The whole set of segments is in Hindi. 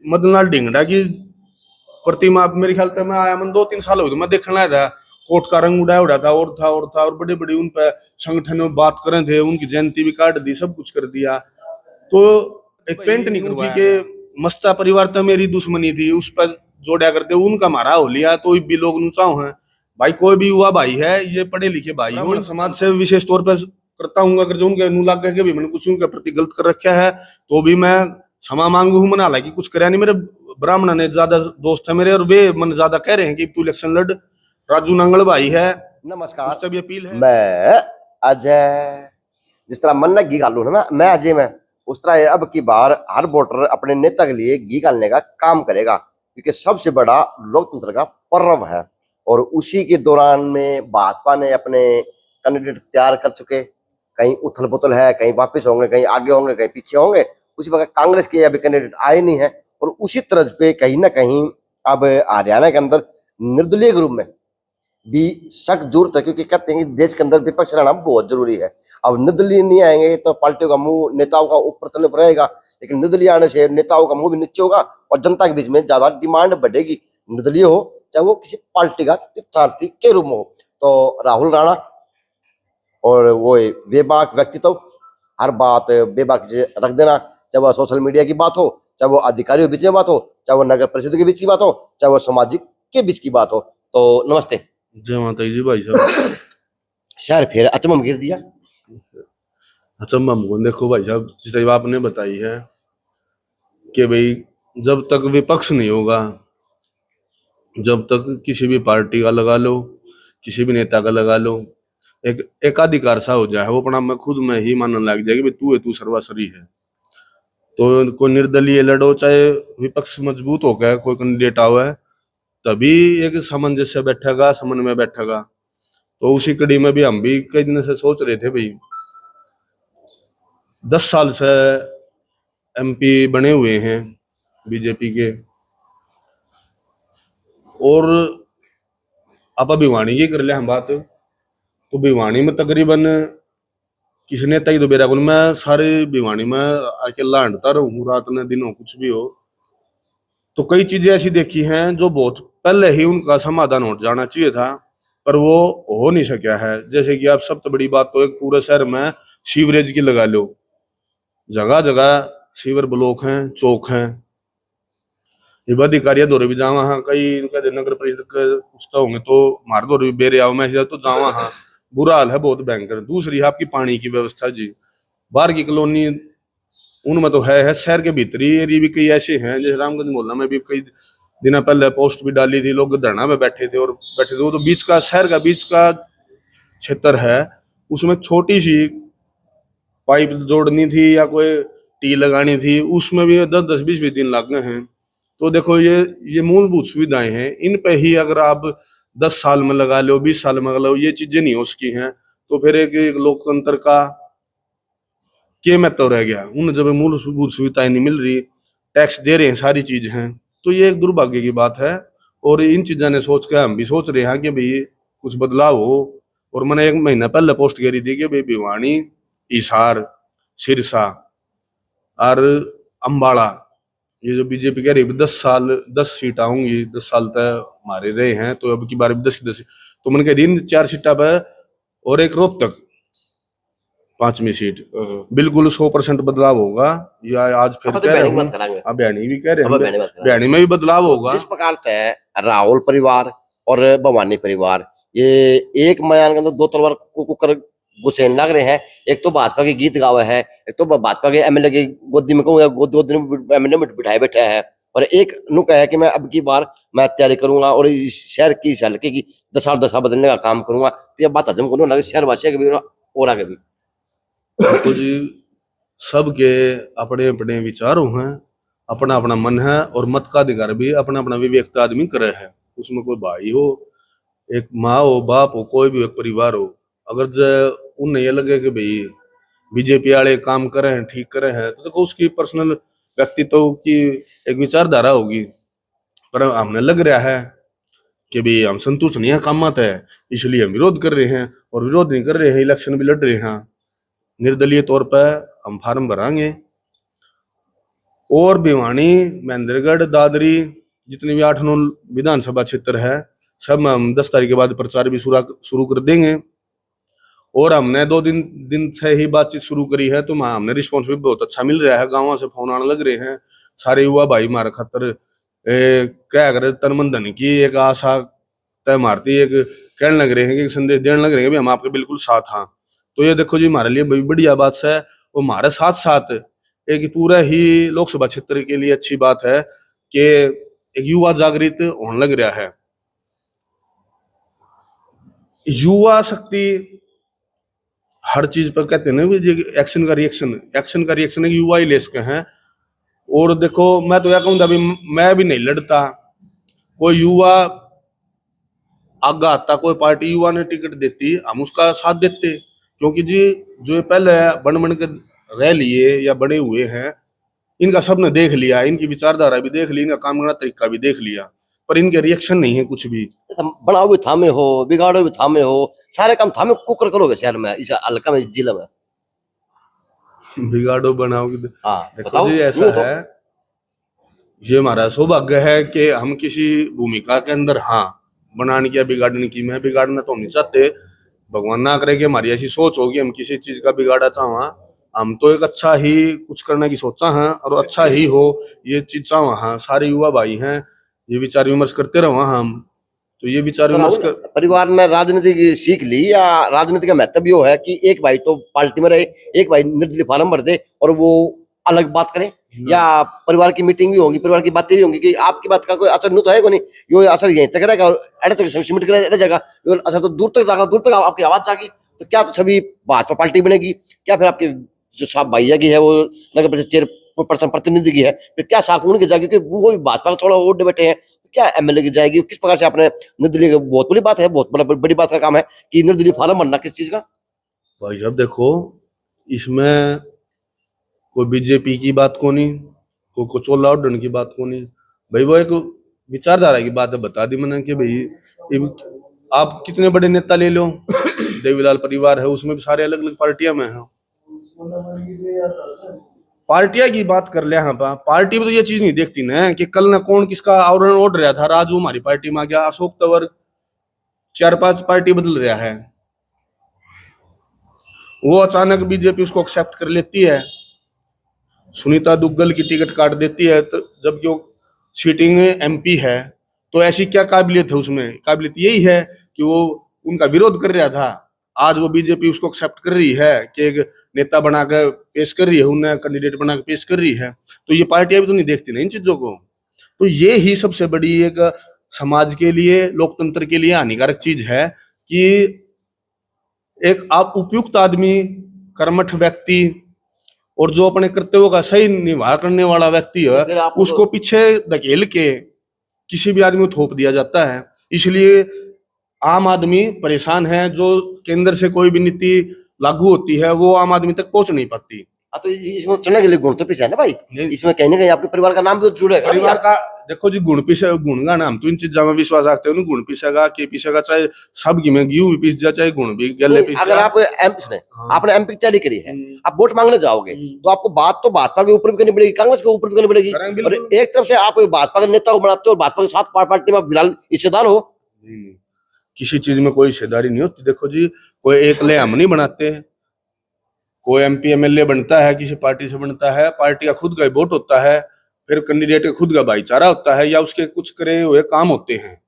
मदन लाल ढींगड़ा की प्रतिमा मेरे ख्याल से मैं आया, मैं 2-3 साल हो गए, मैं देखने आया था। कोट का रंग उड़ा उड़ा था और बड़े बड़े उन पे संगठन में बात कर रहे थे, उनकी जयंती भी काट दी, सब कुछ कर दिया। तो एक पेंट नहीं करवाया कि मस्ता परिवार तो मेरी दुश्मनी थी, उस पर जोड़ा करते उनका मारा हो लिया, तो भी लोग नुचाओ हैं भाई। कोई भी युवा भाई है, ये पढ़े लिखे भाई हो, समाज से विशेष तौर पर करता हूँ। अगर जो उनके अनुलाग के भी मैंने कुछ उनके प्रति गलत कर रखा है तो भी मैं क्षमा मांगू हूँ। मैंने हालांकि कुछ कराया नहीं, मेरे ब्राह्मण ने ज्यादा दोस्त है मेरे, और वे मन ज्यादा कह रहे हैं कि तू इलेक्शन लड़। राजू नांगल भाई है, नमस्कार, भी अपील है। मैं अजय। जिस तरह मन घी गालू है ना, मैं अजय में, उस तरह अब की बार हर वोटर अपने नेता के लिए घी गालने का काम करेगा, क्योंकि सबसे बड़ा लोकतंत्र का पर्व है। और उसी के दौरान में भाजपा ने अपने कैंडिडेट तैयार कर चुके, कहीं उथल पुथल है, कहीं वापस होंगे, कहीं आगे होंगे, कहीं पीछे होंगे। उसी प्रकार कांग्रेस के अभी कैंडिडेट आए नहीं है, और उसी तर्ज पे कहीं ना कहीं अब हरियाणा के अंदर निर्दलीय ग्रुप में भी सख्त जरूरत है, क्योंकि कहते हैं कि देश के अंदर विपक्ष रहना बहुत जरूरी है। अब निर्दलीय नहीं आएंगे तो पार्टियों का मुंह नेताओं का ऊपर तलब रहेगा, लेकिन निर्दलीय आने से नेताओं का मुंह भी नीचे होगा और जनता के बीच में ज्यादा डिमांड बढ़ेगी। निर्दलीय हो चाहे वो किसी पार्टी का तीर्थार्थी के रूप में हो। तो राहुल राणा और वो बेबाक व्यक्तित्व, हर बात बेबाक से रख देना, चाहे वो सोशल मीडिया की बात हो, चाहे वो अधिकारियों के बीच में बात हो, चाहे वो नगर परिषद के बीच की बात हो, चाहे वो सामाजिक के बीच की बात हो। तो नमस्ते। जय माता जी भाई साहब। शहर फिर अचंभे में गिर दिया। अचंभा को देखो भाई साहब, जिस आपने बताई है कि भाई जब तक विपक्ष नहीं होगा, जब तक किसी भी पार्टी का लगा लो, किसी भी नेता का लगा लो, एक एकाधिकार सा हो जाए, वो अपना मैं खुद में ही मानने लग जाएगी तू है, तू सर्वस्वी है। तो कोई निर्दलीय लड़ो, चाहे विपक्ष मजबूत हो गया, कोई कैंडिडेट आवे, तभी एक सामंजस्य बैठेगा, समन्वय बैठेगा। तो उसी कड़ी में भी हम भी कई दिन से सोच रहे थे भाई, 10 साल से एमपी बने हुए हैं बीजेपी के, और आप भिवानी की कर ले हम बात, तो भिवानी में तकरीबन किसी नेता की तो बेरा को मैं सारे भिवानी में अकेला हंटता रहूं, रात में दिन हो कुछ भी हो। तो कई चीजें ऐसी देखी हैं जो बहुत पहले ही उनका समाधान हो जाना चाहिए था, पर वो हो नहीं सका है। जैसे कि आप सबसे बड़ी बात तो एक पूरे शहर में सीवरेज की लगा लो, जगह जगह सीवर ब्लॉक हैं, चौक हैं। ये अधिकारियों दौरे भी जावा हाँ, कई इनका नगर परिषद के पूछता होंगे तो मार दौरे भी बेरे आओ मैं तो जावा हाँ, बुरा हाल है बहुत भयंकर। दूसरी है आपकी पानी की व्यवस्था जी, बाहर की कॉलोनी उनमें तो है शहर के भीतरी एरिया भी कई ऐसे हैं, जैसे रामगंज मोहल्ला में भी कई दिन पहले पोस्ट भी डाली थी, लोग धरना में बैठे थे, वो तो बीच का शहर का बीच का क्षेत्र है, उसमें छोटी सी पाइप जोड़नी थी या कोई टी लगानी थी, उसमें भी 10-10 20-20 दिन लग गए हैं। तो देखो ये मूलभूत सुविधाएं हैं, इन पे ही अगर आप 10 साल में लगा लो, 20 साल में लगा लो, ये चीजें नहीं हो सकी हैं, तो फिर एक लोकतंत्र का के महत्व रह गया। उन जब मूलभूत सुविधाएं नहीं मिल रही, टैक्स दे रहे हैं, सारी चीज हैं, तो ये एक दुर्भाग्य की बात है। और इन चीजों ने सोच के हम भी सोच रहे हैं कि भाई कुछ बदलाव हो। और मैंने 1 महीना पहले पोस्ट करी थी कि भाई भिवानी, हिसार, सिरसा और अंबाला, ये जो बीजेपी कह रही है 10 सीट आऊंगी, 10 साल तक हमारे रहे हैं, तो अब की बार 10 तो मैंने कह दी 4 सीटा पर, और एक रोहतक 5वीं सीट, बिल्कुल 100% बदलाव होगा। या आज फिर कह रहे हैं, अब बयानी भी कह रहे हैं, बयानी में भी बदलाव होगा। जिस प्रकार से राहुल परिवार और भवानी परिवार ये एक मैदान के अंदर 2 तलवार कुकर घुसेन लग रहे हैं। एक तो भाजपा के गीत गावे है, एक तो भाजपा के एमएलए की गोदी में गोदी में एमएलए में बिठाए बैठा है, और एक नु कहा है कि मैं अब की बार मैं तैयारी करूंगा और इस शहर की, इस हल्के की दशा बदलने का काम करूंगा। तो ये बात हजम करूंगा शहर वासियों के भी और आगे भी। देखो जी, सबके अपने अपने विचारों हैं, अपना अपना मन है, और मत का अधिकार भी अपना अपना विवेक आदमी करे है। उसमें कोई भाई हो, एक माँ हो, बाप हो, कोई भी एक परिवार हो, अगर जो उन्हें ये लगे कि भाई बीजेपी वाले काम करे हैं, ठीक करे हैं, तो देखो उसकी पर्सनल व्यक्तित्व की एक विचारधारा होगी। पर हमने लग रहा है कि भाई हम संतुष्ट नहीं है काम मत है, इसलिए हम विरोध कर रहे हैं, और विरोध नहीं कर रहे हैं, इलेक्शन भी लड़ रहे हैं। निर्दलीय तौर पर हम फार्म भरांगे, और भिवानी, महेंद्रगढ़, दादरी, जितने भी 8-9 विधानसभा क्षेत्र है, सब में हम 10 तारीख के बाद प्रचार भी शुरू कर देंगे। और हमने 2 दिन से ही बातचीत शुरू करी है, तो हमने रिस्पॉन्स भी बहुत अच्छा मिल रहा है। गाँव से फोन आने लग रहे हैं, सारे युवा भाई हमारे खातर क्या करे तन मन धन की एक आशा तय मारती, एक कहने लग रहे हैं कि संदेश देने लग रहे हैं कि हम आपके बिल्कुल साथ हाँ। तो ये देखो जी, हमारे लिए बड़ी बढ़िया बात है। और हमारे साथ साथ एक पूरा ही लोकसभा क्षेत्र के लिए अच्छी बात है कि एक युवा जागृत होने लग रहा है। युवा शक्ति हर चीज पर कहते हैं ना, एक्शन का रिएक्शन युवा ही ले सके हैं। और देखो, मैं तो यह कहूंगा अभी मैं भी नहीं लड़ता, कोई युवा आगे आता, कोई पार्टी युवा ने टिकट देती, हम उसका साथ देते। क्योंकि जी जो पहले बन के रह लिए या बड़े हुए हैं, इनका सबने देख लिया, इनकी विचारधारा भी देख ली, इनका काम करना तरीका भी देख लिया, पर इनके रिएक्शन नहीं है कुछ भी। बनाओ भी थामे हो, बिगाड़ो भी थामे हो, सारे काम थामे कुकर करोगे शहर में, इस हल्का में, जिले में। बिगाड़ो बनाओगे। देखो जी ऐसा है, ये हमारा सौभाग्य है कि हम किसी भूमिका के अंदर हाँ बनाने की या बिगाड़ने की, मैं बिगाड़ना तो हम नहीं चाहते, भगवान ना करे कि हमारी ऐसी सोच होगी हम किसी चीज का बिगाड़ा चाहवा। हम तो एक अच्छा ही कुछ करने की सोचा है और अच्छा ही हो ये चीज चाहवा। हाँ, सारे युवा भाई हैं, ये विचार विमर्श करते रहो हम। तो ये विचार विमर्श कर परिवार में राजनीति की सीख ली, या राजनीति का महत्व यो है कि एक भाई तो पार्टी में रहे, एक भाई निर्दलीय फार्म भर दे और वो अलग बात करे, या परिवार की मीटिंग भी होगी, परिवार की बातें भी होंगी कि आपकी बात का कोई असर नहीं तो है, नहीं यो असर यहीं तक रहेगा और एडे तक सिमट कर रह जाएगा, असर तो दूर तक जाएगा, दूर तक आपकी आवाज जाएगी। तो क्या तो छवि भाजपा पार्टी बनेगी, क्या फिर आपके जो साहब भैया की है वो नगर परिषद चेयरपर्सन प्रतिनिधि की है, फिर क्या साकुन की जाएगी, क्योंकि वो भी भाजपा का छोड़ा वोट बैठे हैं, क्या एमएलए की जाएगी, किस प्रकार से आपने निर्दलीय, बहुत बड़ी बात है, बहुत बड़ी बात का काम है कि निर्दलीय फार्म बनना किस चीज का। भाई साहब देखो, इसमें कोई बीजेपी की बात को नहीं, कोई चोला उड्डन की बात को नहीं भाई, वो एक विचारधारा की बात है। बता दी मैंने कि भाई आप कितने बड़े नेता ले लो, देवीलाल परिवार है, उसमें भी सारे अलग अलग पार्टियां में हैं। पार्टियां की बात कर ले, हाँ पार्टी में तो ये चीज नहीं देखती ना कि कल ना कौन किसका आवरण ओढ़ रहा था, राजू हमारी पार्टी में आ गया, अशोक तंवर 4-5 पार्टी बदल रहा है, वो अचानक बीजेपी उसको एक्सेप्ट कर लेती है, सुनीता दुग्गल की टिकट काट देती है, तो जबकि वो सीटिंग एमपी है, तो ऐसी क्या काबिलियत है उसमें? काबिलियत यही है कि वो उनका विरोध कर रहा था, आज वो बीजेपी उसको एक्सेप्ट कर रही है कि एक नेता बनाकर पेश कर रही है, उन्हें कैंडिडेट बनाकर पेश कर रही है। तो ये पार्टियां भी तो नहीं देखती ना इन चीजों को। तो ये ही सबसे बड़ी एक समाज के लिए, लोकतंत्र के लिए हानिकारक चीज है कि एक आप उपयुक्त आदमी, कर्मठ व्यक्ति और जो अपने कर्तव्यों का सही निवाह करने वाला व्यक्ति है, उसको पीछे धकेल के किसी भी आदमी को थोप दिया जाता है। इसलिए आम आदमी परेशान है, जो केंद्र से कोई भी नीति लागू होती है वो आम आदमी तक पहुंच नहीं पाती। तो इसमें चलने के लिए गुण तो पीछे है ना भाई, इसमें कहीं ना कहीं आपके परिवार का नाम तो जुड़ेगा। परिवार का देखो जी, गुण पीछे गुण का हम तो इन चीजों में विश्वास रखते हैं, गुण पीछेगा के पीछेगा, चाहे सब घी में गेहूं भी पीस जाए, चाहे गुण भी गले पीस जाए। अगर आप आपने एमपी की तैयारी करी है, आप वोट मांगने जाओगे तो आपको बात तो भाजपा के ऊपर भी करनी पड़ेगी, कांग्रेस के ऊपर भी करनी पड़ेगी, और एक तरफ से आप भाजपा के नेता को बनाते हो और भाजपा के साथ पार्टी में फिलहाल हिस्सेदार हो। किसी चीज में कोई हिस्सेदारी नहीं होती। देखो जी, कोई एक ले हम नहीं बनाते, कोई एमपी एमएलए बनता है किसी पार्टी से बनता है, पार्टी का खुद का वोट होता है, फिर कैंडिडेट का खुद का भाईचारा होता है, या उसके कुछ करे हुए काम होते हैं।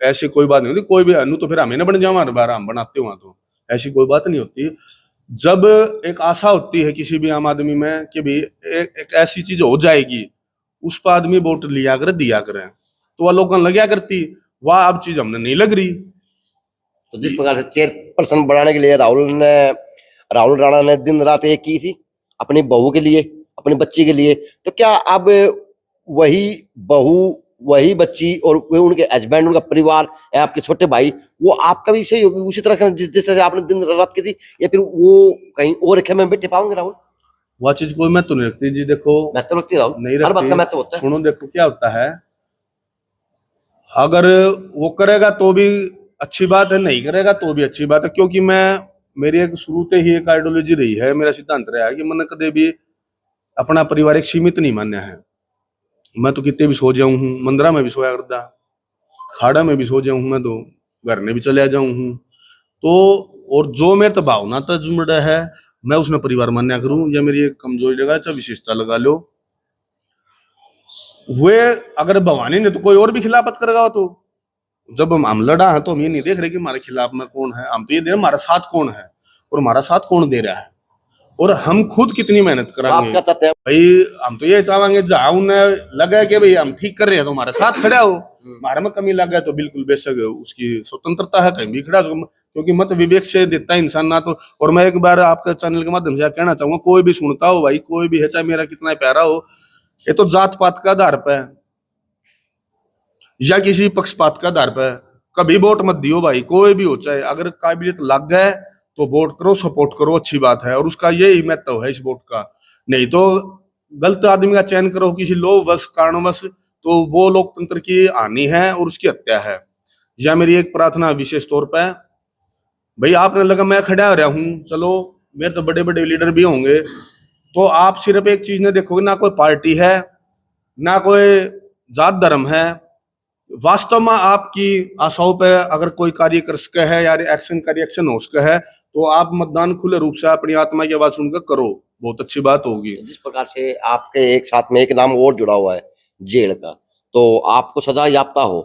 ऐसी कोई बात नहीं होती, कोई भी अनु तो फिर हमें ना बन जाओ, हमारे बार हम बनाते हुआ, तो ऐसी कोई बात नहीं होती। जब एक आशा होती है किसी भी आम आदमी में कि भाई एक ऐसी चीज हो जाएगी, उस पर आदमी वोट लिया करे, दिया करे, तो वह लोगों लग करती, वह अब चीज हमने नहीं लग रही। तो जिस प्रकार से चेयरपर्सन बनाने के लिए राहुल राणा ने दिन रात एक की थी अपनी बहू के लिए, अपनी बच्ची के लिए, तो क्या अब वही बहू, वही बच्ची और उनके हस्बैंड, उनका परिवार, आपके छोटे भाई, वो आपका भी सही होगी उसी तरह जिस तरह से आपने दिन रात की थी, या फिर वो कहीं और रखे में बैठे पाओगे राहुल? वह चीज कोई मैं तो नहीं रखती जी। देखो मैं तो रखती राहुल, नहीं रखती, हर बात का मैं तो होता है। सुनो देखो क्या होता है, अगर वो करेगा तो भी अच्छी बात है, नहीं करेगा तो भी अच्छी बात है, क्योंकि मेरी एक शुरू से ही एक आइडियोलॉजी रही है, मेरा सिद्धांत रहा है कि मैंने कभी भी अपना परिवार एक सीमित नहीं माना है। मैं तो कितने भी सो जाऊं हूँ, मंदिरा में भी सोया करता, खाड़ा में भी सो जाऊं हूँ, मैं तो घर में भी चले जाऊं हूँ। तो और जो मेरे तो भावना तो जुमड़ा है, मैं उसने परिवार मान्या करूं, या मेरी एक कमजोरी लगा चाहे विशेषता लगा लो। वे अगर भवानी ने तो कोई और भी खिलाफत करेगा, तो जब हम लड़ा है तो हम ये नहीं देख रहे कि हमारे खिलाफ में कौन है, हम तो ये देख रहे हमारा साथ कौन है और हमारा साथ कौन दे रहा है, और हम खुद कितनी मेहनत तो आप करेंगे। क्या चाहते हैं? भाई हम तो ये चाहेंगे जहां उन्हें लगे कि भाई हम ठीक कर रहे हैं तो हमारे साथ खड़ा हो, हमारे में कमी लगे तो बिल्कुल बेशक उसकी स्वतंत्रता है, कहीं भी खड़ा हो, क्योंकि मत विवेक से देता है इंसान ना तो। और मैं एक बार आपके चैनल के माध्यम से कहना चाहूंगा, कोई भी सुनता हो भाई, कोई भी है चाहे मेरा कितना प्यारा हो, ये तो जात पात का आधार पे या किसी पक्षपात का आधार पे कभी वोट मत दियो भाई, कोई भी हो, चाहे अगर काबिलियत लग गए तो वोट करो, सपोर्ट करो, अच्छी बात है, और उसका यही महत्व है इस वोट का। नहीं तो गलत आदमी का चयन करो किसी लोभवश कारणवश, तो वो लोकतंत्र की हानि है और उसकी हत्या है। या मेरी एक प्रार्थना विशेष तौर पर, भाई आपने लगा मैं खड़ा रहा हूं, चलो मेरे तो बड़े बड़े लीडर भी होंगे, तो आप सिर्फ एक चीज ने देखोगे, ना कोई पार्टी है ना कोई जात धर्म है, वास्तव में आपकी आशाओं पे अगर कोई कार्य कर सके है या एक्शन का रिएक्शन हो सके है, तो आप मतदान खुले रूप से अपनी आत्मा की आवाज सुनकर करो, बहुत अच्छी बात होगी। जिस प्रकार से आपके एक साथ में एक नाम और जुड़ा हुआ है जेल का, तो आपको सजा याफ्ता हो,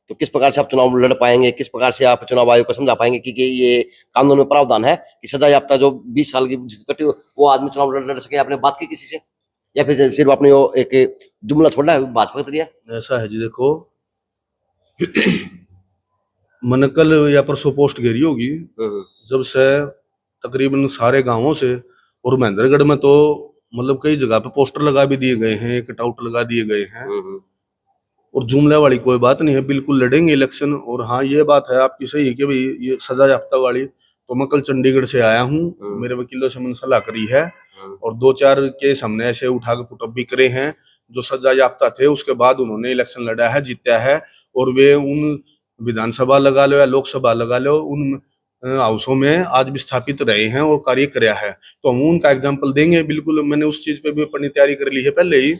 तो किस प्रकार से आप चुनाव लड़ पाएंगे, किस प्रकार से आप चुनाव आयोग को समझा पाएंगे कि ये कानून में प्रावधान है कि सजा याफ्ता जो 20 साल की कटी हो वो आदमी चुनाव लड़ सके? आपने बात की किसी से, या फिर सिर्फ आपने वो एक जुमला छोड़ा है भाजपा का दिया? ऐसा है जी, देखो मैंने कल या परसों पोस्ट घेरी होगी, जब से तकरीबन सारे गांवों से और महेंद्रगढ़ में तो मतलब कई जगह पे पोस्टर लगा भी दिए गए हैं, कटआउट लगा दिए गए हैं, और जुमले वाली कोई बात नहीं है, बिल्कुल लड़ेंगे इलेक्शन। और हाँ ये बात है आपकी सही है कि भाई ये सजा याफ्ता वाली, तो मैं कल चंडीगढ़ से आया हूँ, मेरे वकीलों से मैंने सलाह करी है, और 2-4 केस हमने ऐसे उठा के पुटअप भी करे हैं जो सजा याफ्ता थे, उसके बाद उन्होंने इलेक्शन लड़ा है, जीता है, और वे उन विधानसभा लगा लो या लोकसभा लगा लो, उन हाउसों में आज भी स्थापित रहे हैं और कार्य कराया है, तो हम उनका एग्जाम्पल देंगे। बिल्कुल मैंने उस चीज पे भी अपनी तैयारी कर ली है पहले ही,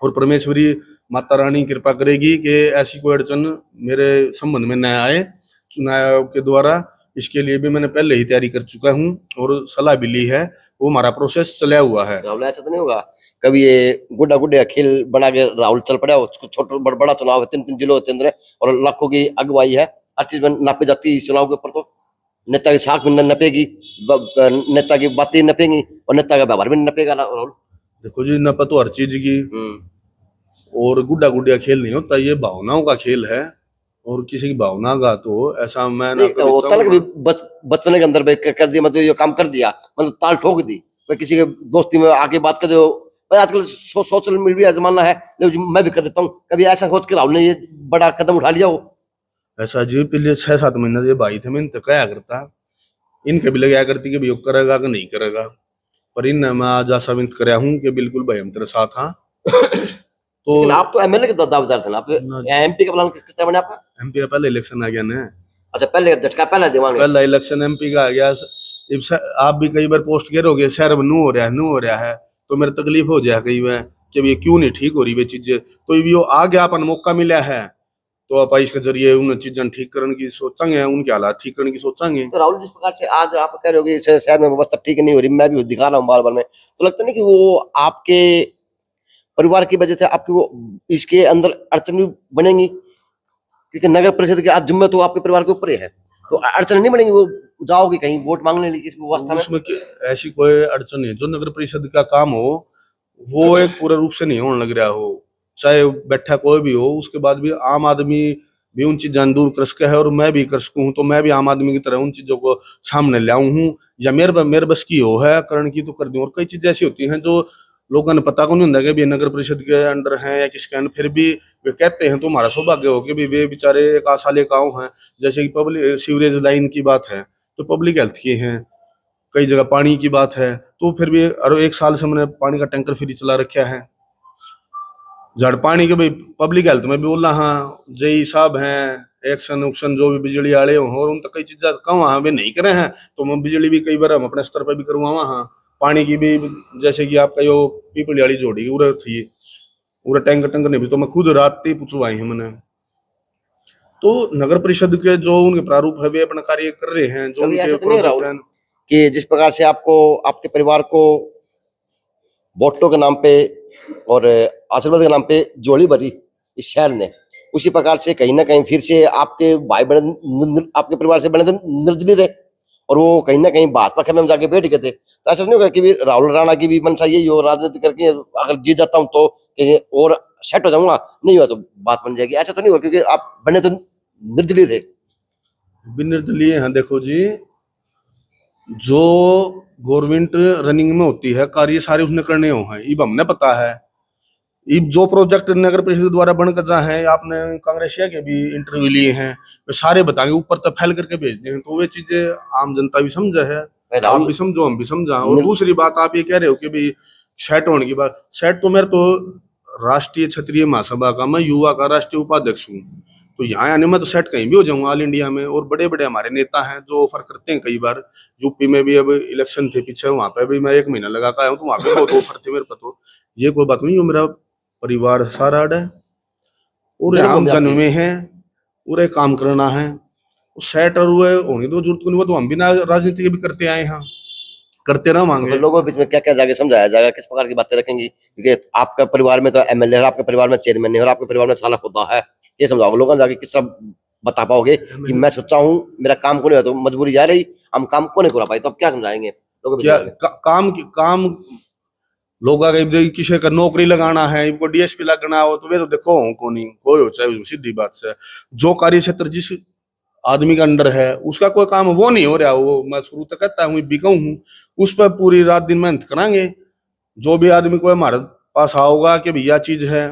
और परमेश्वरी माता रानी कृपा करेगी कि ऐसी कोई अड़चन मेरे संबंध में न आए चुनाव आयोग के द्वारा। इसके लिए भी मैंने पहले ही तैयारी कर चुका हूँ और सलाह भी ली है, वो हमारा प्रोसेस चला हुआ है। राहुल ऐसा तो नहीं होगा कभी ये गुड्डा गुड्डे खेल बना के राहुल चल पड़ा, उसको छोटा बड़ा चुनाव है, 3 जिलों के अंदर और लाखों की अगुवाई है, हर चीज में नापी जाती है इस चुनाव के ऊपर, तो नेता की साख भी नपेगी, नेता की बातें नपेगी और नेता का व्यवहार भी नपेगा राहुल। देखो जी, नपा तो हर चीज की, और गुड्डा गुड्डिया खेल नहीं होता, ये भावनाओं का खेल है, और किसी की भावना का तो ऐसा मैं ना होता ना कभी बचपन के अंदर कर दिया, मतलब ये काम कर दिया, मतलब ताल ठोक दी, किसी के दोस्ती में आके बात कर दो, आजकल सोशल मीडिया जमाना है, मैं भी कर देता हूँ, कभी ऐसा सोच के राहुल ने ये बड़ा कदम उठा लिया हो? ऐसा जी पिछले 6-7 महीने ये भाई थे, मैं इनसे क्या करता, इनके भी लगे करती कि भाई करेगा कि नहीं करेगा, पर इन मैं आज आशा व्यक्त कराया हूँ कि बिल्कुल भाई हम तेरे साथ हाँ। तो आप तो एमएलए के दावेदार थे ना, आप एमपी का प्लान किस तरह बना आपका? एमपी का पहले इलेक्शन आ गया ना। अच्छा, पहले झटका पहला दिमाग में पहला इलेक्शन एमपी का आ गया। आप भी कई बार पोस्ट करोगे शहर में नू हो रहा है, तो मेरे तकलीफ हो जाए कई बार कि ये क्यों नहीं ठीक हो रही वे चीजें, तो ये आ गया अपन मौका मिला है, तो आप इसके जरिए उन चीजें ठीक करने की सोचेंगे, उनके हालात ठीक करने की सोचेंगे। तो राहुल जिस प्रकार से आज आप कह रहे हो कि शहर में व्यवस्था ठीक नहीं हो रही, मैं भी दिखा रहा हूँ बार बार में, तो लगता नहीं कि वो आपके परिवार की वजह से आपकी वो इसके अंदर अड़चन भी बनेंगी, क्योंकि नगर परिषद के आज जिम्मे तो आपके परिवार के ऊपर ही है, तो अड़चन नहीं बनेंगी, वो जाओगे कहीं वोट मांगने लिए किसी व्यवस्था में? उसमें ऐसी कोई अड़चन नहीं, जो नगर परिषद का काम हो वो एक पूरे रूप से नहीं होने लग रहा हो, चाहे बैठा कोई भी हो, उसके बाद भी आम आदमी भी उन चीजें दूर कर सके है, और मैं भी कर सकूं, तो मैं भी आम आदमी की तरह उन चीजों को सामने ले आऊं हूँ, या मेरे बस की हो है करण की तो कर दूं। और कई चीजें ऐसी होती हैं जो लोगों ने पता को नहीं होता कि नगर परिषद के अंडर है या किसके अंडर, फिर भी वे कहते हैं, तो हमारा सौभाग्य हो कि वे बेचारे एक आशाले गाँव हैं, जैसे कि पब्लिक सीवरेज लाइन की बात है तो पब्लिक हेल्थ की है, कई जगह पानी की बात है, तो फिर भी 1 साल से मैंने पानी का टैंकर फ्री चला रखा है, जड़ पानी के भाई पब्लिक हेल्थ में भी बोला हाँ, जेई साहब हैं, एक्शन उक्शन जो भी बिजली वाले हो, और उन तक कई चीजें कम हाँ वे नहीं करे हैं, तो मैं बिजली भी कई बार हम अपने स्तर पर भी करवावा हाँ, पानी की भी, जैसे कि आपका यो पीपली वाली जोड़ी उधर थी, पूरा टैंक नहीं भी, तो मैं खुद रात ही पूछवाई है मैंने। तो नगर परिषद के जो उनके प्रारूप है वे अपना कार्य कर रहे हैं, जो कभी उनके ऐसा तो नहीं प्रोजेक्ट राहुल हैं। कि जिस प्रकार से आपको आपके परिवार को वोटों के नाम पे और आशीर्वाद के नाम पे जोड़ी भरी इस शहर ने, उसी प्रकार से कहीं ना कहीं फिर से आपके भाई बहन आपके परिवार से बने थे निर्दलीय थे, और वो कहीं ना कहीं भाजपा खेमे में जाके बैठ गए थे। तो ऐसा नहीं होगा कि भी राहुल राणा की भी मंशा यही हो, राजनीति करके अगर जीत जाता हूँ तो कहीं और सेट हो जाऊंगा, नहीं हुआ तो बात बन जाएगी, ऐसा तो नहीं हुआ क्योंकि आप बने तो निर्दलीय थे। बिन निर्दलीय हैं। देखो जी, जो गवर्नमेंट रनिंग में होती है कार्य सारे उसने करने हो हैं, अब हमने पता है। अब जो प्रोजेक्ट नगर परिषद द्वारा बन कर जा है, आपने कांग्रेसिया के भी इंटरव्यू लिए हैं, वे सारे बताएंगे, ऊपर तक फैल करके भेजते हैं, तो वे चीजें आम जनता भी समझे है, आप भी समझो हम भी समझा। और दूसरी बात आप ये कह रहे हो कि भाई सेट होने की बात, सेट तो मेरे तो राष्ट्रीय क्षत्रिय महासभा का, मैं युवा का राष्ट्रीय उपाध्यक्ष हूँ, तो यहाँ आने में तो सेट कहीं भी हो जाऊंगा ऑल इंडिया में। और बड़े बड़े हमारे नेता हैं जो ऑफर करते हैं, कई बार यूपी में भी अब इलेक्शन थे पीछे, वहां पे भी मैं 1 महीना लगा कर आया हूँ, तो वहां पे बहुत ऑफर थे मेरे पे। तो ये कोई बात नहीं है, मेरा परिवार सारा है और आम जन में है, पूरे काम करना है, सेट और वो होने तो जरूरत को नहीं, वो तो हम बिना राजनीति के भी करते आए हैं, करते रह मांगे। तो लोगों के बीच में क्या क्या जाके समझाया जाएगा, किस प्रकार की बातें रखेंगी, क्योंकि आपका परिवार में तो एमएलए है, आपके परिवार में चेयरमैन है और आपके परिवार में साला खुदा है, ये समझाओगे लोगों को जाके, किस तरह बता पाओगे कि मैं सोचा हूँ मेरा काम को नहीं, तो मजबूरी जा रही, हम काम को नहीं करा पाए, तो अब क्या समझाएंगे लोगों को? क्या काम लोग किसी का नौकरी लगाना है, इनको डीएसपी लगना हो, तो वे तो देखो को नहीं कोई हो, चाहे सीधी बात से जो कार्य क्षेत्र जिस आदमी का अंडर है उसका कोई काम वो नहीं हो रहा, वो मैं शुरू तक कहता हूँ बिका हूँ, उस पर पूरी रात दिन मेहनत कराएंगे। जो भी आदमी को हमारे पास आओगा कि भैया चीज है,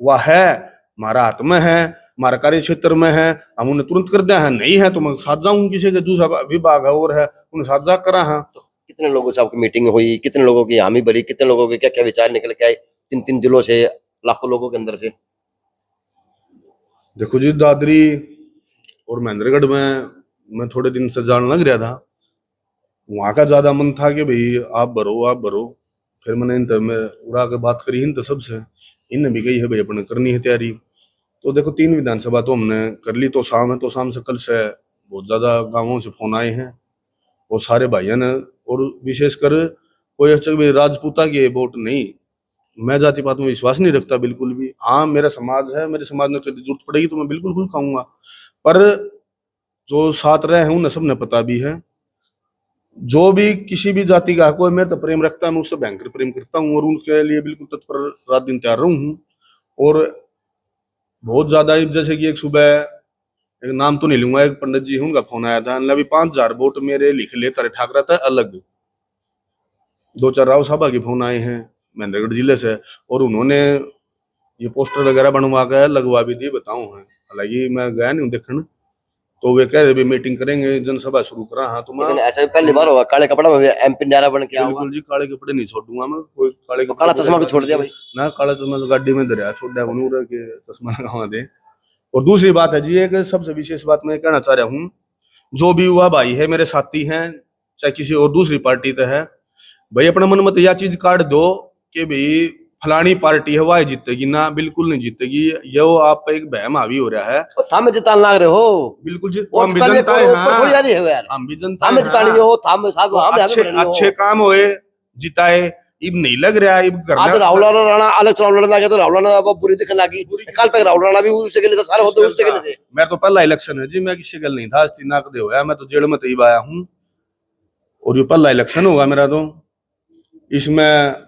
वह है हमारा हाथ में है, हमारा कार्य क्षेत्र में है, हम उन्हें तुरंत कर दिया है, नहीं है तो मैं साथ जाऊंगी, किसी के दूसरा विभाग और है उन्हें साथ जा करा है। कितने लोगों से आपकी मीटिंग हुई, कितने लोगों की हामी भरी, कितने लोगों के क्या क्या विचार निकल के आए 3-3 जिलों से, लाखों लोगों के अंदर से? देखो जी, दादरी और महेंद्रगढ़ में मैं थोड़े दिन से जान लग रहा था, वहां का ज्यादा मन था कि भाई आप भरो। फिर मैंने में उड़ा के बात करी इन तो सबसे, इनने भी कही है भाई अपने करनी है तैयारी। तो देखो 3 विधानसभा तो हमने कर ली, तो शाम है, तो शाम से कल से बहुत ज्यादा गांवों से फोन आए हैं और सारे भाइयों ने, और विशेषकर कोई अच्छा भी राजपूता के वोट नहीं, मैं जाति पात में विश्वास नहीं रखता बिल्कुल भी। हाँ मेरा समाज है, मेरे समाज में कभी जरूरत पड़ेगी तो मैं बिल्कुल खुल खाऊंगा, पर जो साथ रहे हैं उन्हें सबने पता भी है, जो भी किसी भी जाति का कोई मैं तो प्रेम रखता है, मैं उससे भयंकर प्रेम करता हूँ और उनके लिए बिल्कुल तत्पर रात दिन तैयार हूँ। और बहुत ज्यादा, जैसे कि एक सुबह, एक नाम तो नहीं लूंगा, एक पंडित जी उनका फोन आया था, अभी 5,000 वोट मेरे लिख ले तारे ठाकरा था अलग। 2-4 राव साहबा के फोन आए हैं महेंद्रगढ़ जिले से, और उन्होंने ये पोस्टर वगैरह बनवा कर लगवा भी दी, बताऊं है, हालांकि मैं गया नहीं देखने, तो वे कह रहे मीटिंग करेंगे, जनसभा शुरू करा। हाँ तो मैं ऐसा भी पहली बार होगा काले कपड़ा में एमपी न्यारा बन के? बिल्कुल जी, काले कपड़े नहीं छोड़ूंगा मैं, कोई काले तो काला चश्मा भी छोड़ दिया भाई ना, काला चश्मा तो गाड़ी में दरिया छोड़ दिया के चश्मा लगा दे। और दूसरी बात है जी, एक सबसे विशेष बात मैं कहना चाह रहा हूँ, जो भी युवा भाई है मेरे साथी हैं, चाहे किसी और दूसरी पार्टी से है, भाई अपने मन में तो यह चीज काट दो कि भाई फलानी पार्टी है वह जीतेगी ना, बिल्कुल नहीं जीतेगी, ये आप पे एक बहम हावी हो रहा है। थामे जितान लाग रहे हो बिल्कुल जी, हम भी जनता है, हम भी जनता थामे जितानी हो, थामे साहब अच्छे काम होए जिताए, इब नहीं लग रहा है। इब आज राहुल राणा अलग चुनाव लड़ना गया तो राहुल राणा अब बुरी दिखने लगी, कल तक राहुल राणा भी उससे के लिए सारे होते उससे के लिए। मैं तो पहला इलेक्शन है जी, मैं किसी गल नहीं था, आज 3 आंकड़े होया, मैं तो जेल में तब आया हूँ और ये पहला इलेक्शन होगा मेरा, तो इसमें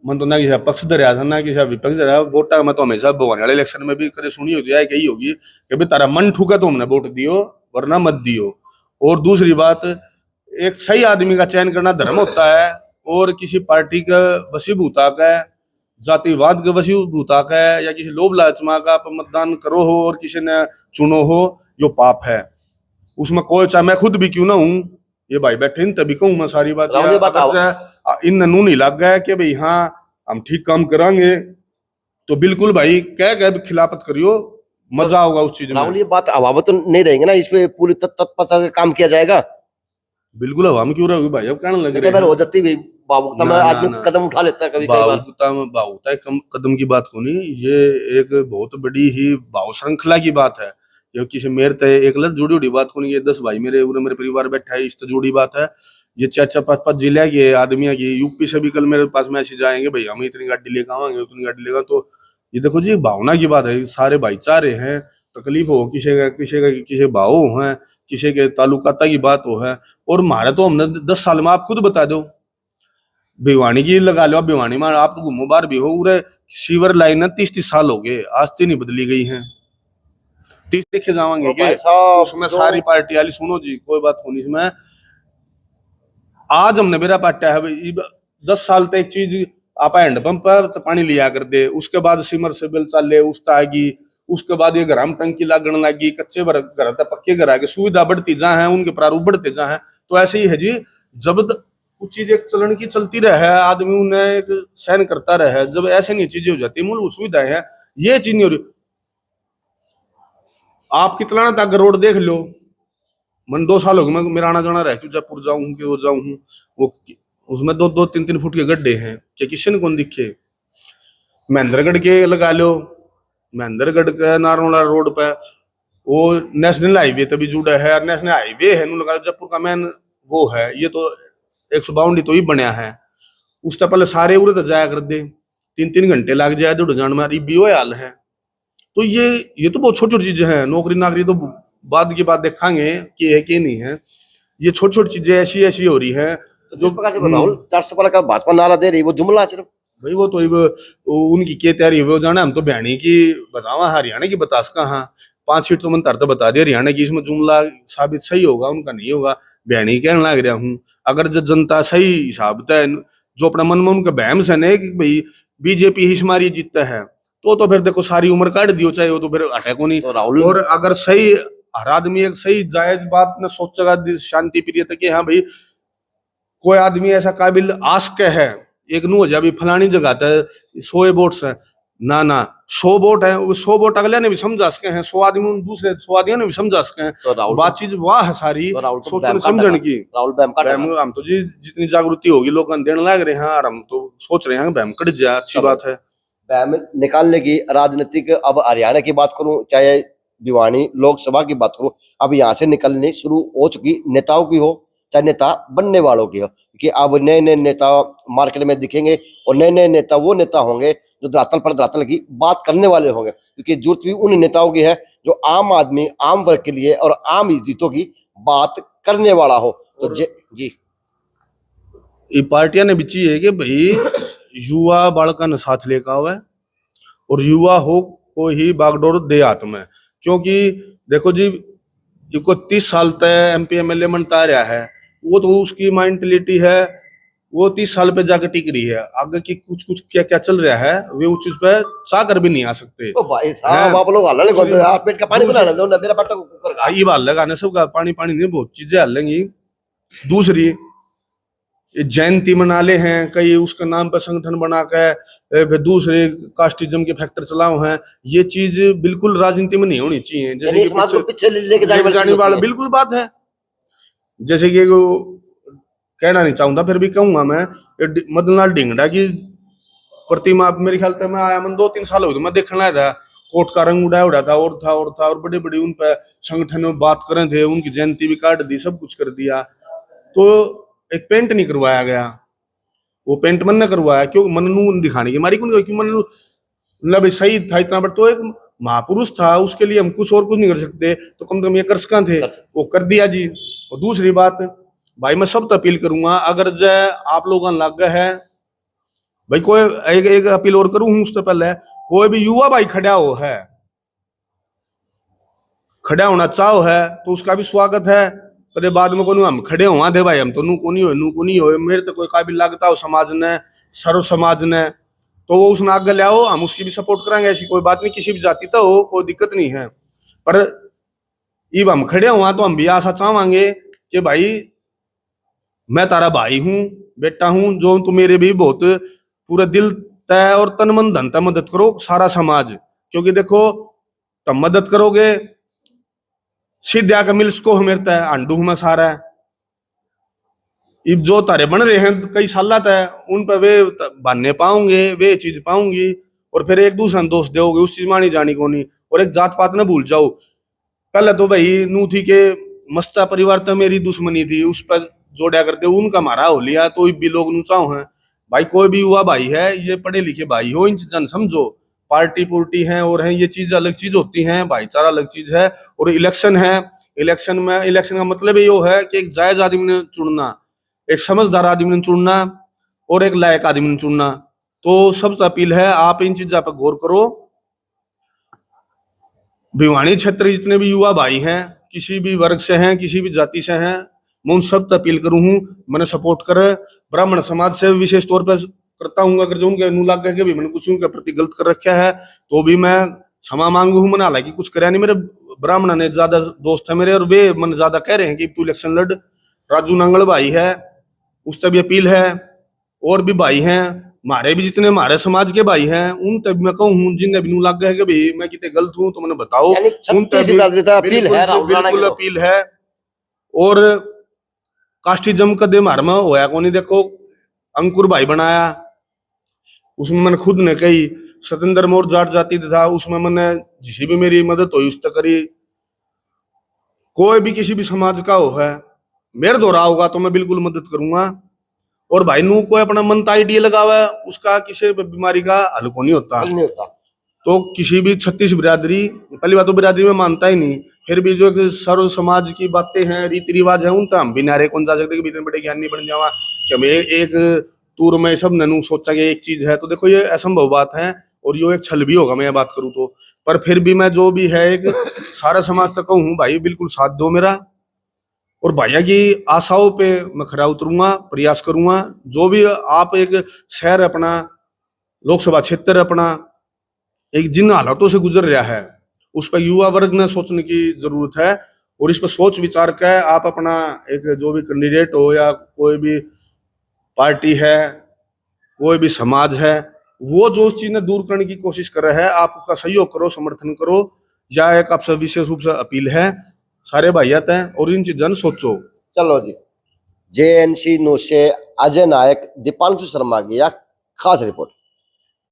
मन तो ना किसी पक्ष धरिया था ना किसी विपक्ष धरिया, वोटा मैं तो हमेशा भगवान वाले इलेक्शन में भी कभी सुनी होती है, कही होगी कि भाई तारा मन ठुका तो हमने वोट दियो वरना मत दियो। और दूसरी बात, एक सही आदमी का चयन करना धर्म होता है, और किसी पार्टी का वशीभूता का, जातिवाद के वशीभूता का या किसी लोभ लालचमा का आप मतदान करो हो और किसी ने चुनो हो, जो पाप है उसमें कोई, चाहे मैं खुद भी क्यों ना हूँ, ये भाई बैठे इन तभी कहूँ मैं सारी बात, इन नून ही लग गया कि भाई हाँ हम ठीक काम करांगे, तो बिल्कुल भाई कह खिलाफत करियो, मजा होगा उस चीज में। राहुल ये बात हवा तो नहीं रहेंगे ना, इस पे पूरी तत्परता से काम किया जाएगा? बिल्कुल हवा में क्यों रहोगी भाई, अब कहने लगे हो जाती भावुकता में ना, ना, आदमी ना। कदम उठा लेता है कभी कई बार। भावुकता कम कदम की बात को नहीं, ये एक बहुत बड़ी ही भाव श्रृंखला की बात है। ये किसी मेरे तय एक लत जुड़ी हुई बात को नहीं, ये 10 भाई मेरे उन्हें मेरे परिवार बैठा है, इससे जुड़ी बात है। ये 4-4 5-5 जिले के आदमी की, यूपी से भी कल मेरे पास मैसेज आएंगे, भाई हम इतनी गाड़ी लेकर आवांगे, उतनी गाड़ी लेगा। तो ये देखो जी, भावना की बात है, सारे भाईचारे हैं। तकलीफ हो किसी भाव है, किसी के ताल्लुकाता की बात हो है। और हमारे तो हमने 10 साल में, आप खुद बता दो, भिवानी की लगा लो, भिवानी में आप तो घूमो बाहर भी हो, उरे सीवर लाइन 30-30 साल हो गए, आज तक नहीं बदली गई है। 30 देखे जावांगे के उसमें सारी पार्टी वाली, सुनो जी कोई बात नहीं इसमें। आज हमने मेरा पाटा है 10 साल तक एक चीज, आप हैंडपंप पर तो पानी लिया कर दे, उसके बाद सिमर से बिल चाले उसता आगी, उसके बाद ये घर में टंकी लागण लगी, कच्चे घर था पक्के घर आगे, सुविधा बढ़ती जा है, उनके प्रारूप बढ़ते जा है। तो ऐसे ही है जी, जब वो चीज एक चलन की चलती रहे, आदमी उन्हें एक सहन करता रहे, जब ऐसे नहीं चीजें हो जाती, मूलभूत सुविधाएं हैं, ये चीज नहीं हो रही। आप कितना तक रोड देख लो, मन 2 साल हो गए मैं मेरा आना जाना रह क्यों, जयपुर जाऊं कि वो जाऊं, वो उसमें 2-2, 3-3 फुट के गड्ढे हैं, क्या किसी ने कौन दिखे। महेंद्रगढ़ के लगा लो, महेंद्रगढ़ के नारनौला रोड पे वो नेशनल हाईवे तभी जुड़ा है, नेशनल हाईवे है लगा, जयपुर का मेन वो है, ये तो 152 तो ही बनया है। उससे पहले सारे उड़े तो जाया कर दे, 3-3 घंटे लग जाए जुड़ जान में, भी वो हाल है। तो ये तो बहुत छोटी छोटी चीजें हैं। नौकरी नाकरी तो बाद की बात देखेंगे कि है कि नहीं है, ये छोटी छोटी चीजें ऐसी ऐसी हो रही है जो प्रकार से राहुल 400 वाला का भाजपा नारा दे रही, वो जुमला सिर्फ भाई, वो तो उनकी क्या तैयारी हो जाना, हम तो बयानी की बतावा, हरियाणा की बता सका। हाँ 5 सीट तो मन तो बता दिया हरियाणा की, इसमें जुमला साबित सही होगा उनका नहीं होगा, बयानी कहने लग रहा हूँ। अगर जो जनता सही हिसाब तय, जो अपना मन में उनका बहम से नहीं कि भाई बीजेपी ही हमारी जीतता है, तो फिर देखो सारी उम्र काट दियो, चाहे वो तो फिर हटे को नहीं। तो राहुल, और अगर सही हर आदमी एक सही जायज बात न सोचेगा, शांति प्रिय तक, हाँ भाई कोई आदमी ऐसा काबिल आस्क है, एक नु हो जाए अभी फलानी जगह है 100 वोट्स है, ना ना 100 वोट है, 100 वोट अगले ने भी समझा सके हैं, 100 आदमी दूसरे 100 आदमियों ने भी समझा सके हैं। तो बात चीज वाह है सारी तो सोचने समझने की। राहुल बहम का हम तो जी जितनी जागृति होगी लोग देने लग रहे हैं, और हम तो सोच रहे हैं बहम कट जाए, अच्छी बात है। बहम निकालने की राजनीतिक, अब हरियाणा की बात करूं चाहे भिवानी लोकसभा की बात करूं, अब यहाँ से निकलनी शुरू हो चुकी, नेताओं की हो चाहे नेता बनने वालों की हो, क्योंकि अब नए नए नेता मार्केट में दिखेंगे, और नए नए नेता वो नेता होंगे जो धरातल पर धरातल की बात करने वाले होंगे, क्योंकि जरूरत भी उन नेताओं की है जो आम आदमी, आम वर्ग के लिए और आम हितों की बात करने वाला हो। तो जी ये पार्टियां ने बिची है कि भाई युवा बालका न साथ लेकर आवे, और युवा हो को ही बागडोर दे हाथ में। क्योंकि देखो जी, इको 30 साल तक MP MLA बनता रहा है, वो तो उसकी मेंटलिटी है, वो 30 साल पे जाकर टिक रही है। आगे की कुछ कुछ क्या क्या चल रहा है वे उस चीज पे चाह कर भी नहीं आ सकते। तो भाई साहब आप लोग हाल ले यार, पेट का पानी बना ले दो ना, मेरा पट्टा कुकर का ये बात लगाने सबका पानी पानी नहीं, बहुत चीजें हल लेंगी। दूसरी जयंती मना ले हैं कई, उसके नाम पर संगठन बना के दूसरे कास्टिज्म के फैक्टर चलाओ हैं, ये चीज बिल्कुल राजनीति में नहीं होनी चाहिए। जैसे समाज को पीछे लेके जाने वाला बिल्कुल बात है। जैसे कि कहना नहीं चाहूंगा फिर भी कहूंगा मैं, मदन लाल ढींगड़ा की प्रतिमा मेरे ख्याल से मैं आया, मैं 2-3 साल हो गए, मैं देखने आया था, कोट का रंग उड़ा उड़ा था और बड़े बड़े उन पर संगठन में बात कर रहे थे, उनकी जयंती भी काट दी, सब कुछ कर दिया। तो एक पेंट नहीं करवाया गया, वो पेंट मन ने करवाया क्यों, मन दिखाने की हमारी क्यों, मन भाई सही था इतना, बट तो एक महापुरुष था, उसके लिए हम कुछ और कुछ नहीं कर सकते, तो कम से कम ये कर सका थे, वो कर दिया जी। और दूसरी बात भाई, मैं सब अपील करूंगा, अगर जय आप लोगों लग गए है भाई, कोई एक अपील और करूं उससे पहले, कोई भी युवा भाई खड़ा हो है, खड़ा होना चाहो है तो उसका भी स्वागत है। कदे बाद में को हम खड़े हुआ थे भाई, हम तो नू को नहीं हो, मेरे तो कोई काबिल लगता हो समाज ने, सर्व समाज ने, तो वो उसमें आगे ले आओ, हम उसकी भी सपोर्ट करेंगे, ऐसी कोई बात नहीं, किसी भी जाति तो हो, कोई दिक्कत नहीं है। पर इब हम खड़े हुआ तो हम भी आशा चाहेंगे कि भाई मैं तारा भाई हूं, बेटा हूं, जो तू मेरे भी बहुत पूरा दिल तय और तन मन धन तय मदद करो सारा समाज। क्योंकि देखो तुम मदद करोगे, सीधा का मिल्स को हमेरता है, अंडू में सारा है, अब जो तारे बन रहे हैं कई साल तक उन पर वे बनने पाओगे, वे चीज पाऊंगी, और फिर एक दूसरे दोस्त दोगे उस चीज मानी जानी को नहीं। और एक जात पात ना भूल जाओ। पहले तो भाई नू थी के मस्ता परिवार तो मेरी दुश्मनी थी, उस पर जोड़ा करते उनका मारा हो लिया, तो भी लोग नू चाहो है भाई कोई भी हुआ भाई है, ये पढ़े लिखे भाई हो, इन चीजों समझो। पार्टी पुर्टी है और है, ये चीज अलग चीज होती है, भाईचारा अलग चीज है। और इलेक्शन है, इलेक्शन का मतलब ये है कि एक जायज आदमी ने चुनना, एक समझदार आदमी ने चुनना, और एक लायक आदमी ने चुनना। तो सबसे अपील है आप इन चीजों पर गौर करो। भिवानी क्षेत्र जितने भी युवा भाई हैं, किसी भी वर्ग से हैं, किसी भी जाति से हैं, मैं उन सब अपील करूं हूं मैंने सपोर्ट करे। ब्राह्मण समाज से विशेष तौर पर करता हूँ, अगर जो उनके अनुलाग के भी मैंने कुछ उनके प्रति गलत कर रखा है तो भी मैं क्षमा मांगू हूँ। मैंने हालांकि कुछ कराया नहीं, मेरे ब्राह्मण ने ज्यादा दोस्त है मेरे, और वे मन ज्यादा कह रहे हैं कि तू इलेक्शन लड़। राजू नांगल भाई है, उससे भी अपील है। और भी भाई हैं हमारे भी, जितने हमारे समाज के भाई हैं उन तब मैं कहूँ जिन्हें भी लग गया कि भाई मैं कितने गलत हूँ तो मैंने बताओ, यानी उन तब छत्तीस बिरादरी तक अपील है, राहुल राणा बिल्कुल की अपील है। और कास्टिज्म का दे मार में होया को नहीं, देखो अंकुर भाई बनाया, उसमें मैंने खुद ने कही। सतेंद्र मोर जाट जाति था, उसमें मैंने जिसी भी मेरी मदद हुई उस तक करी। कोई भी किसी भी समाज का हो है, मेरे द्वारा होगा तो मैं बिल्कुल मदद करूंगा। और भाई नू कोई अपना मन आइडिया लगावा है, उसका किसी भी बीमारी का हल को नहीं होता। नहीं होता। तो किसी भी छत्तीस बिरादरी, पहली बात तो बिरादरी में मानता ही नहीं, फिर भी जो एक सर्व समाज की बातें हैं, रीति रिवाज है, उन तक हम भी नारे कौन जा सकते कि इतने बड़े ज्ञानी बन जावा कि हम एक टूर में सब ननू सोचा कि एक चीज है। तो देखो ये असंभव बात है, और ये एक छल भी होगा मैं ये बात करूँ तो। पर फिर भी मैं जो भी है एक सारा समाज तक कहूँ भाई बिल्कुल साथ दो मेरा, और भैया की आशाओं पे मैं खरा उतरूंगा, प्रयास करूंगा। जो भी आप एक शहर अपना, लोकसभा क्षेत्र अपना एक जिन हालातों से गुजर रहा है, उस पर युवा वर्ग ने सोचने की जरूरत है। और इस पर सोच विचार कर आप अपना एक जो भी कैंडिडेट हो या कोई भी पार्टी है, कोई भी समाज है, वो जो उस चीज ने दूर करने की कोशिश कर रहा है, आप उसका सहयोग करो, समर्थन करो। या एक आपसे विशेष रूप से अपील है, सारे भाइयात हैं और इन चीजों सोचो। चलो जी, JNC न्यूज़ से अजय नायक, दीपांशु शर्मा की यह खास रिपोर्ट।